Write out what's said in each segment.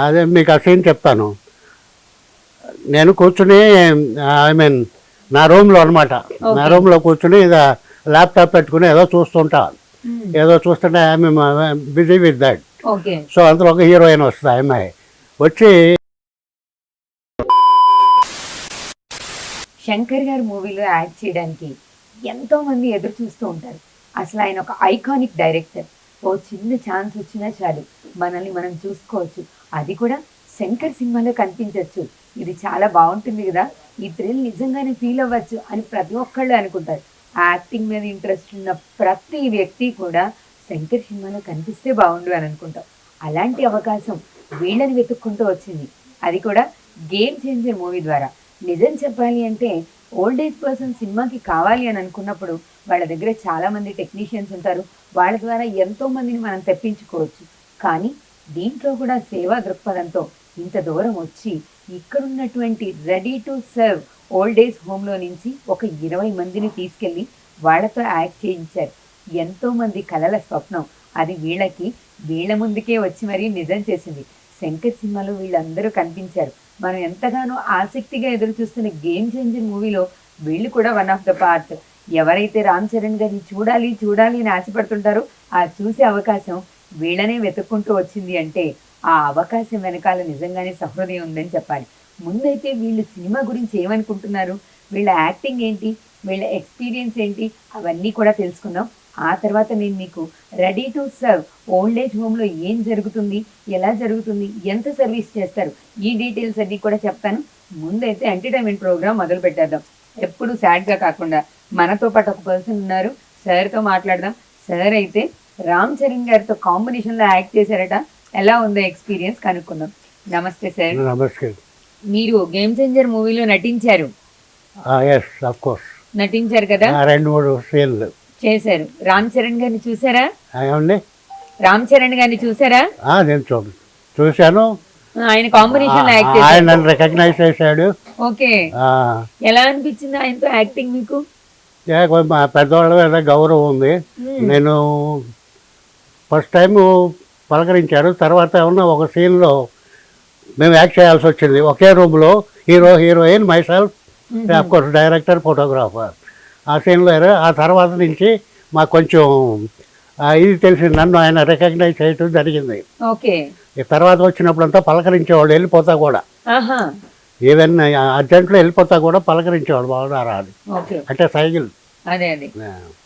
అదే మీకు ఆ సీన్ చెప్తాను. నేను కూర్చుని ఐ మీన్ నా రూమ్లో అనమాట. నా రూమ్లో కూర్చుని ల్యాప్టాప్ పెట్టుకుని ఏదో చూస్తుంటా. ఏదో చూస్తుంటే బిజీ విత్ దట్. సో అందులో ఒక హీరోయిన్ వస్తుంది. ఆ అమ్మాయి వచ్చి శంకర్ గారు మూవీలో యాక్ట్ చేయడానికి ఎంతో మంది ఎదురు చూస్తూ ఉంటారు. అసలు ఆయన ఒక ఐకానిక్ డైరెక్టర్. ఓ చిన్న ఛాన్స్ వచ్చినా చాలు మనల్ని మనం చూసుకోవచ్చు, అది కూడా శంకర్ సినిమాలో కనిపించవచ్చు. ఇది చాలా బాగుంటుంది కదా, ఈ థ్రిల్ నిజంగానే ఫీల్ అవ్వచ్చు అని ప్రతి ఒక్కళ్ళు అనుకుంటారు. యాక్టింగ్ మీద ఇంట్రెస్ట్ ఉన్న ప్రతి వ్యక్తి కూడా శంకర్ సినిమాలో కనిపిస్తే బాగుండు అని అనుకుంటాం. అలాంటి అవకాశం వీళ్ళని వెతుక్కుంటూ వచ్చింది, అది కూడా గేమ్ చేంజర్ మూవీ ద్వారా. నిజం చెప్పాలి అంటే ఓల్డ్ ఏజ్ పర్సన్ సినిమాకి కావాలి అని అనుకున్నప్పుడు వాళ్ళ దగ్గర చాలామంది టెక్నీషియన్స్ ఉంటారు, వాళ్ళ ద్వారా ఎంతో మందిని మనం తెప్పించుకోవచ్చు. కానీ దీంట్లో కూడా సేవా దృక్పథంతో ఇంత దూరం వచ్చి ఇక్కడున్నటువంటి ready to serve old age హోమ్లో నుంచి ఒక 20 మందిని తీసుకెళ్ళి వాళ్ళతో యాక్ట్ చేయించారు. ఎంతోమంది కలల స్వప్నం అది వీళ్ళ ముందుకే వచ్చి మరీ నిజం చేసింది. శంకర్ సినిమాలో వీళ్ళందరూ కనిపించారు. మనం ఎంతగానో ఆసక్తిగా ఎదురు చూస్తున్న గేమ్ చేంజర్ మూవీలో వీళ్ళు కూడా వన్ ఆఫ్ ద పార్ట్. ఎవరైతే రామ్ చరణ్ గారిని చూడాలి అని ఆశపడుతుంటారో ఆ చూసే అవకాశం వీళ్ళనే వెతుక్కుంటూ వచ్చింది అంటే ఆ అవకాశం వెనకాల నిజంగానే సహృదయం ఉందని చెప్పాలి. ముందైతే వీళ్ళు సినిమా గురించి ఏమనుకుంటున్నారు, వీళ్ళ యాక్టింగ్ ఏంటి, వీళ్ళ ఎక్స్పీరియన్స్ ఏంటి, అవన్నీ కూడా తెలుసుకుందాం. ఆ తర్వాత నేను మీకు ready to serve old age హోమ్లో ఏం జరుగుతుంది, ఎలా జరుగుతుంది, ఎంత సర్వీస్ చేస్తారు, ఈ డీటెయిల్స్ అన్నీ కూడా చెప్తాను. ముందైతే ఎంటర్టైన్మెంట్ ప్రోగ్రామ్ మొదలు పెట్టేద్దాం. ఎప్పుడు సాడ్గా కాకుండా మనతో పాటు ఒక పర్సన్ ఉన్నారు, సార్తో మాట్లాడదాం. సార్ అయితే రామ్ చరణ్ గారితో కాంబినేషన్లో యాక్ట్ చేశారట, ఎలా ఉందో ఎక్స్పీరియన్స్ కనుక్కుందాం. నమస్తే సార్. నమస్తే. మీరు గేమ్ చేంజర్ మూవీలో నటించారు. నటించారు కదా, 2-3 సీన్లు చేశారు. రామ్ చరణ్ గారిని చూసారా? ఏమండి, రామ్ చరణ్ గారిని చూసారా? నేను చూశాను. ఆయన కాంబినేషన్ లో యాక్ట్ ఆయన నన్ను రికగ్నైజ్ చేశాడు. ఓకే, ఎలా అనిపించింది ఆయనతో యాక్టింగ్ మీకు? మా పెద్దవాళ్ళ మీద గౌరవం ఉంది. నేను ఫస్ట్ టైం పలకరించారు. తర్వాత ఏమన్నా ఒక సీన్లో మేము యాక్ట్ చేయాల్సి వచ్చింది ఒకే రూమ్లో, heroine, myself, of course director, photographer. ఆ సీన్లో ఆ తర్వాత నుంచి మాకు కొంచెం ఇది తెలిసింది, నన్ను ఆయన రికగ్నైజ్ చేయటం జరిగింది. ఓకే, ఈ తర్వాత వచ్చినప్పుడంతా పలకరించేవాళ్ళు, వెళ్ళిపోతా కూడా, ఈవెన్ అర్జెంట్లో వెళ్ళిపోతా కూడా పలకరించేవాళ్ళు, బాగున్నారా అని. అంటే సైకిల్. అదే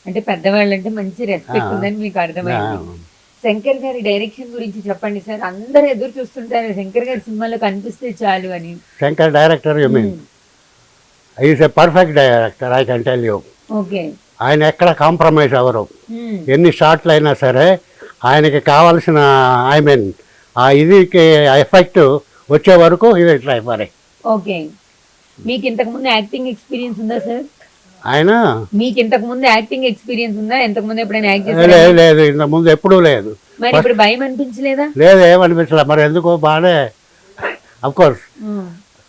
అంటే పెద్దవాళ్ళు అంటే మంచి రెస్పెక్ట్ ఉందని మీకు అర్థమైంది. శంకర్ గారి డైరెక్షన్ గురించి చెప్పండి సార్. అందరూ ఎదురు చూస్తుంటారు శంకర్ గారి సినిమాలో కనిపిస్తే చాలు అని. Shankar director, you mean is a perfect director, I can tell you. Okay, ఆయన ఎక్కడ కాంప్రమైజ్ అవ్వరు. ఎన్ని షార్ట్లు అయినా సరే ఆయనకి కావాల్సిన ఎఫెక్ట్ వచ్చే వరకు ఇది ట్రై మరి. ఓకే, మీకు ఇంతకు ముందు యాక్టింగ్ ఎక్స్పీరియన్స్ ఉందా సార్? ఆయన మీకు ఇంతకు ముందు యాక్టింగ్ ఎక్స్పీరియన్స్ ఉందా? ఇంతకు ముందు ఎప్పుడైనా యాక్ట్ చేశారా? లేదు, ఇంతకు ముందు ఎప్పుడూ లేదు. మరి ఇప్పుడు భయం అనిపించలేదా? లేదు, ఏమనిపించలే. మరి ఎందుకో బాగానే. అఫ్కోర్స్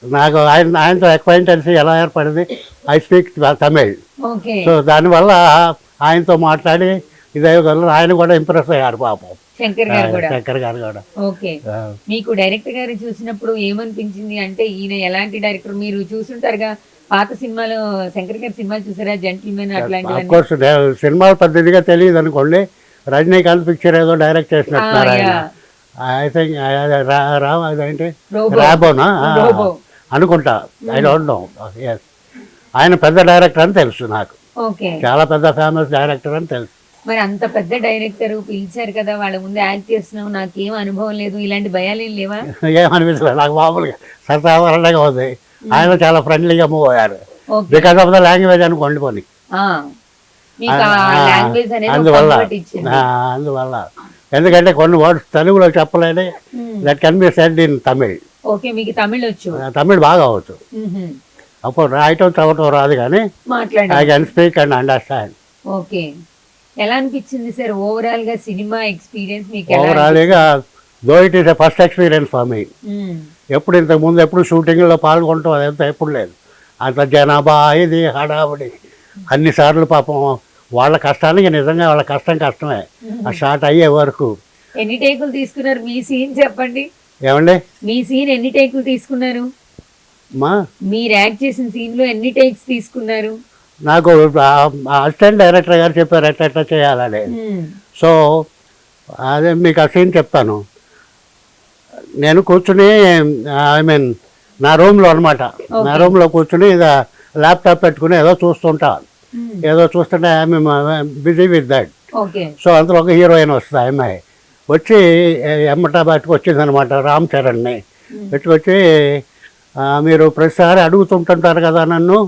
నాకు ఆయనతో అక్వైంటెన్స్ ఎలా ఏర్పడింది, ఐ స్పీక్ తమిళ్. సో దానివల్ల ఆయనతో మాట్లాడి ఇదేగలరు. ఆయన కూడా ఇంప్రెస్ అయ్యారు పాపం, శంకర్ గారు కూడా. ఓకే, మీకు డైరెక్టర్ గారు చూసినప్పుడు ఏమనిపించింది? అంటే ఈయన ఎలాంటి డైరెక్టర్? మీరు చూసుంటారుగా పాత సినిమాలు, శంకర్ గారి సినిమాలు చూసారా, జెంటిల్మెన్ అట్లాంటివి? అఫ్కోర్స్ సినిమాలు పద్ధతిగా తెలియదు అనుకోండి. రజనీకాంత్ పిక్చర్ ఏదో డైరెక్ట్ చేసినట్టున్నారు ఆయన. ఐ థింక్ అదేంటి రాబోనా అనుకుంటా, ఐ డోంట్ నో. ఎస్, ఆయన పెద్ద డైరెక్టర్ అని తెలుసు నాకు, చాలా పెద్ద ఫేమస్ డైరెక్టర్ అని తెలుసు. మరి అంత పెద్ద డైరెక్టర్ పిలిచారు కదా, వాళ్ళ ముందు యాక్ట్ చేస్తున్నావు, నాకేం అనుభవం లేదు, ఇలాంటి భయాలు ఏం లేవా? ఏమనిపించలేదు నాకు, మామూలుగా సరదాగా ఉంది. ఆయన చాలా ఫ్రెండ్లీగా మూవ్ అయ్యారు, బికాస్ ఆఫ్ ద లాంగ్వేజ్ అనుకోండి పోనీ. అందువల్ల ఎందుకంటే కొన్ని వర్డ్స్ తెలుగులో చెప్పలేని, that can be said in Tamil. Okay, మీకు తమిళ్ వచ్చు? తమిళ్ బాగా అవచ్చు. అప్పుడు రాయటం చదవటం రాదు, కానీ I can speak and understand. Okay, ఎలా అనిపించింది సార్ ఓవరాల్ గా సినిమా ఎక్స్పీరియన్స్ మీకు? ఓవరాల్ గా though it is a first experience for me. ఎప్పుడు ఇంతకు ముందు ఎప్పుడు షూటింగ్లో పాల్గొనటం అదంతా ఎప్పుడు లేదు. అంత జనాభా, ఇది హడావుడి, అన్నిసార్లు పాపం వాళ్ళ కష్టానికి నిజంగా వాళ్ళ కష్టమే. ఆ షాట్ అయ్యే వరకు ఎన్ని టేకులు తీసుకున్నారు? మీ సీన్ చెప్పండి. ఏమండి మీ సీన్ ఎన్ని టేకులు తీసుకున్నారు? మా మీరు యాక్ట్ చేసిన సీన్ లో ఎన్ని టేక్స్ తీసుకున్నారు? నాకు అసిస్టెంట్ డైరెక్టర్ గారు చెప్పారు ఎట్లా చేయాలని. సో అదే మీకు ఆ సీన్ చెప్తాను. నేను కూర్చుని ఐ మీన్ నా రూమ్లో అనమాట, నా రూమ్లో కూర్చుని ల్యాప్టాప్ పెట్టుకుని ఏదో చూస్తుంటాను. ఏదో చూస్తుంటే I'm busy with that. So అందులో ఒక హీరోయిన్ వస్తుంది, అమ్మాయి వచ్చి ఎమ్మట బయటకు వచ్చింది అనమాట, రామ్ చరణ్ని పెట్టుకొచ్చి మీరు ప్రతిసారి అడుగుతుంటుంటారు కదా నన్ను,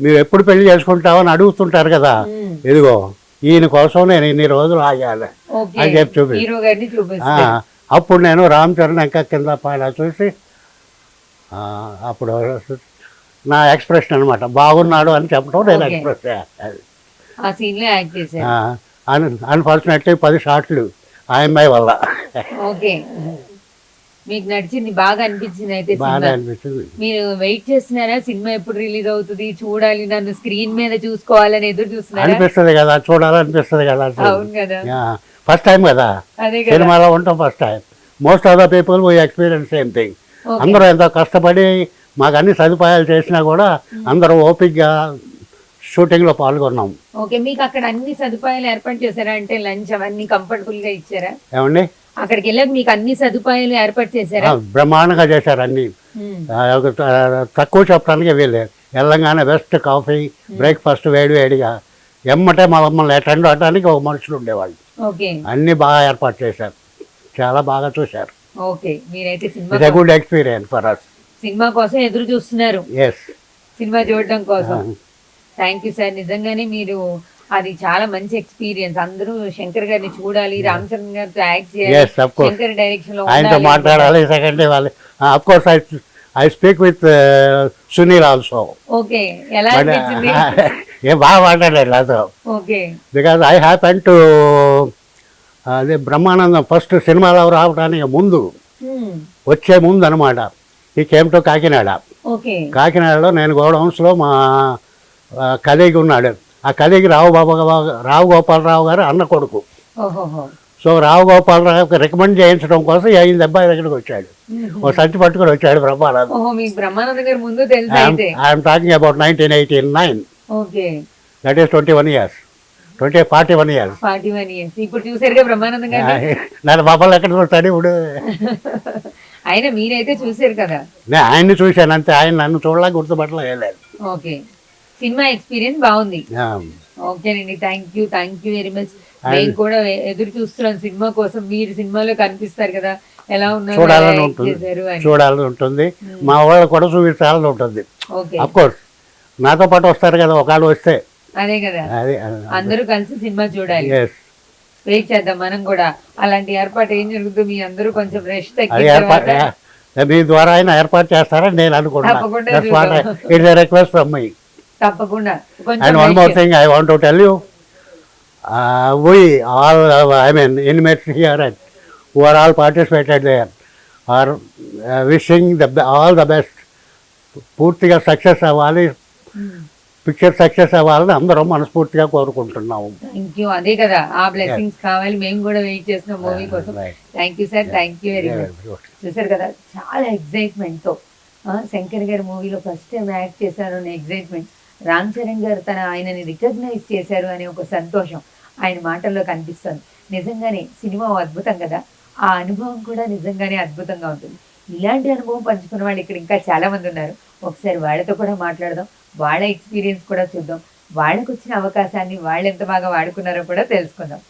మీరు ఎప్పుడు పెళ్లి చేసుకుంటామని అడుగుతుంటారు కదా, ఇదిగో ఈయన కోసం నేను ఇన్ని రోజులు ఆగాలి అని చెప్పి చూపి అప్పుడు నేను రామ్ చరణ్ ఇంకా కింద పాలా చూసి అప్పుడు నా ఎక్స్ప్రెషన్ అనమాట, బాగున్నాడు అని చెప్పడం నేను ఎక్స్ప్రెస్. అన్ఫార్చునేట్లీ 10 షాట్లు ఆ అమ్మాయి వల్ల. మీకు నడిచింది, బాగా అనిపించింది. అయితే బాగా అనిపించింది. మీరు వెయిట్ చేస్తున్నారా సినిమా ఎప్పుడు రిలీజ్ అవుతుంది, చూడాలి, నన్ను స్క్రీన్ మీద చూసుకోవాలని ఎదురు చూస్తున్నారా? అనిపిస్తుంది కదా, చూడాలనిపిస్తుంది కదా. అవును కదా, ఫస్ట్ టైం కదా సినిమాలో ఉంటాం, first time. Most of the people we experience same thing. అందరూ ఎంతో కష్టపడి మాకు అన్ని సదుపాయాలు చేసినా కూడా అందరూ ఓపిక్గా షూటింగ్ లో పాల్గొన్నాం. ఓకే, మీకు అక్కడ అన్ని సదుపాయాలు ఏర్పాటు చేశారా? అంటే లంచ్ అవన్నీ కంఫర్టబుల్ గా ఇచ్చారా? ఏమండి, అక్కడికి వెళ్ళాక మీకు అన్ని సదుపాయాలు ఏర్పాటు చేశారా? బ్రహ్మాండంగా చేశారు అన్ని. తక్కువ చెప్పడానికి వెళ్ళారు. వెళ్ళంగానే బెస్ట్ కాఫీ, బ్రేక్ఫాస్ట్ వేడిగా, ఎమ్మటే మమ్మల్ని అటెండ్ అవడానికి ఒక మనుషులు ఉండేవాళ్ళు. అన్ని బాగా ఏర్పాటు చేశారు, చాలా బాగా చూశారు. ఓకే, మీరైతే good experience for us. Cinema కోసం ఎదురు చూస్తున్నారు. ఎస్, సినిమా చూడడం కోసం. థ్యాంక్ యూ సార్, నిజంగానే మీరు అది చాలా మంచి ఎక్స్పీరియన్స్. అందరూ శంకర్ గారిని చూడాలి, రామ్ చరణ్ గారితో యాక్ట్ చేయాలి, శంకర్ డైరెక్షన్ లో ఆయనతో మాట్లాడాలి. సెకండ్ వాళ్ళు of course I speak with Sunil also. Okay, ఎలా అనిపించింది? ఏం బాగా మాట్లాడారు నాతో. Okay, because I happen to అదే బ్రహ్మానందం ఫస్ట్ సినిమాలో రావడానికి ముందు, వచ్చే ముందు అనమాట. ఈ కేమ్ టు కాకినాడ. కాకినాడలో నేను గోడౌన్స్లో మా కలీగ్ ఉన్నాడు. ఆ కలీగ్ రావు గోపాలరావు గారు అన్న కొడుకు. సో రావు గోపాలరావుకి రికమెండ్ చేయించడం కోసం ఆయన అబ్బాయి దగ్గరికి వచ్చాడు, ఒక సంచి పట్టుకొని వచ్చాడు Brahmanandam. I'm talking about 1989. That is 21 years. 41 years. ఇప్పుడు చూసారుగా బ్రహ్మానందం గారు. నన్ను పాపాలు ఎక్కడ చూస్తాడు ఇప్పుడు. ఆయన మీరైతే చూసారు కదా. నేను ఆయన్ని చూశాను అంతే, ఆయన నన్ను చూడలేక గుర్తుపట్టలేదు. ఓకే, సినిమా ఎక్స్పీరియన్స్ బాగుంది. ఓకేనండి, థ్యాంక్ యూ వెరీ మచ్. నేను కూడా ఎదురు చూస్తున్నాను సినిమా కోసం. మీరు సినిమాలో కనిపిస్తారు కదా, ఎలా ఉన్నారు, చూడాలని ఉంటుంది. మా వాళ్ళు కూడా చూపించాలని ఉంటుంది. అఫ్ కోర్స్ నాతో పాటు వస్తారు కదా, ఒకళ్ళు వస్తే. అదే కదా, అందరూ కలిసి సినిమా చూడాలి. వెయిట్ చేద్దాం మనం కూడా. అలాంటి ఏర్పాటు ఏం జరుగుతుంది, మీ అందరూ కొంచెం రెస్ట్ తగ్గి మీ ద్వారా ఆయన ఏర్పాటు చేస్తారని నేను అనుకుంటున్నాను. ఇట్స్ ఎ రిక్వెస్ట్ ఫ్రమ్ మీ. తప్పకుండా. And one more thing I want to tell you, we all, I mean inmates here and who are all participated there are wishing all the best. పూర్తిగా success అవ్వాలి, picture success అవ్వాలని అందరం మనస్ఫూర్తిగా కోరుకుంటున్నాము. Thank you. అదే కదా, ఆ blessings కావాలి. మేము కూడా వెయిట్ చేస్తున్నాం మూవీ కోసం. Thank you sir, thank you very much. చూసారు కదా, చాలా ఎక్సైట్మెంట్ తో శంకర్ గారి మూవీలో ఫస్ట్ టైం యాక్ట్ చేశారు అనే ఎక్సైట్మెంట్, రామ్ చరణ్ గారు ఆయనని రికగ్నైజ్ చేశారు అనే ఒక సంతోషం ఆయన మాటల్లో కనిపిస్తుంది. నిజంగానే సినిమా అద్భుతం కదా, ఆ అనుభవం కూడా నిజంగానే అద్భుతంగా ఉంటుంది. ఇలాంటి అనుభవం పంచుకున్న వాళ్ళు ఇక్కడ ఇంకా చాలా మంది ఉన్నారు. ఒకసారి వాళ్ళతో కూడా మాట్లాడదాం, వాళ్ళ ఎక్స్పీరియన్స్ కూడా చూద్దాం, వాళ్ళకు వచ్చిన అవకాశాన్ని వాళ్ళు ఎంత బాగా వాడుకున్నారో కూడా తెలుసుకుందాం.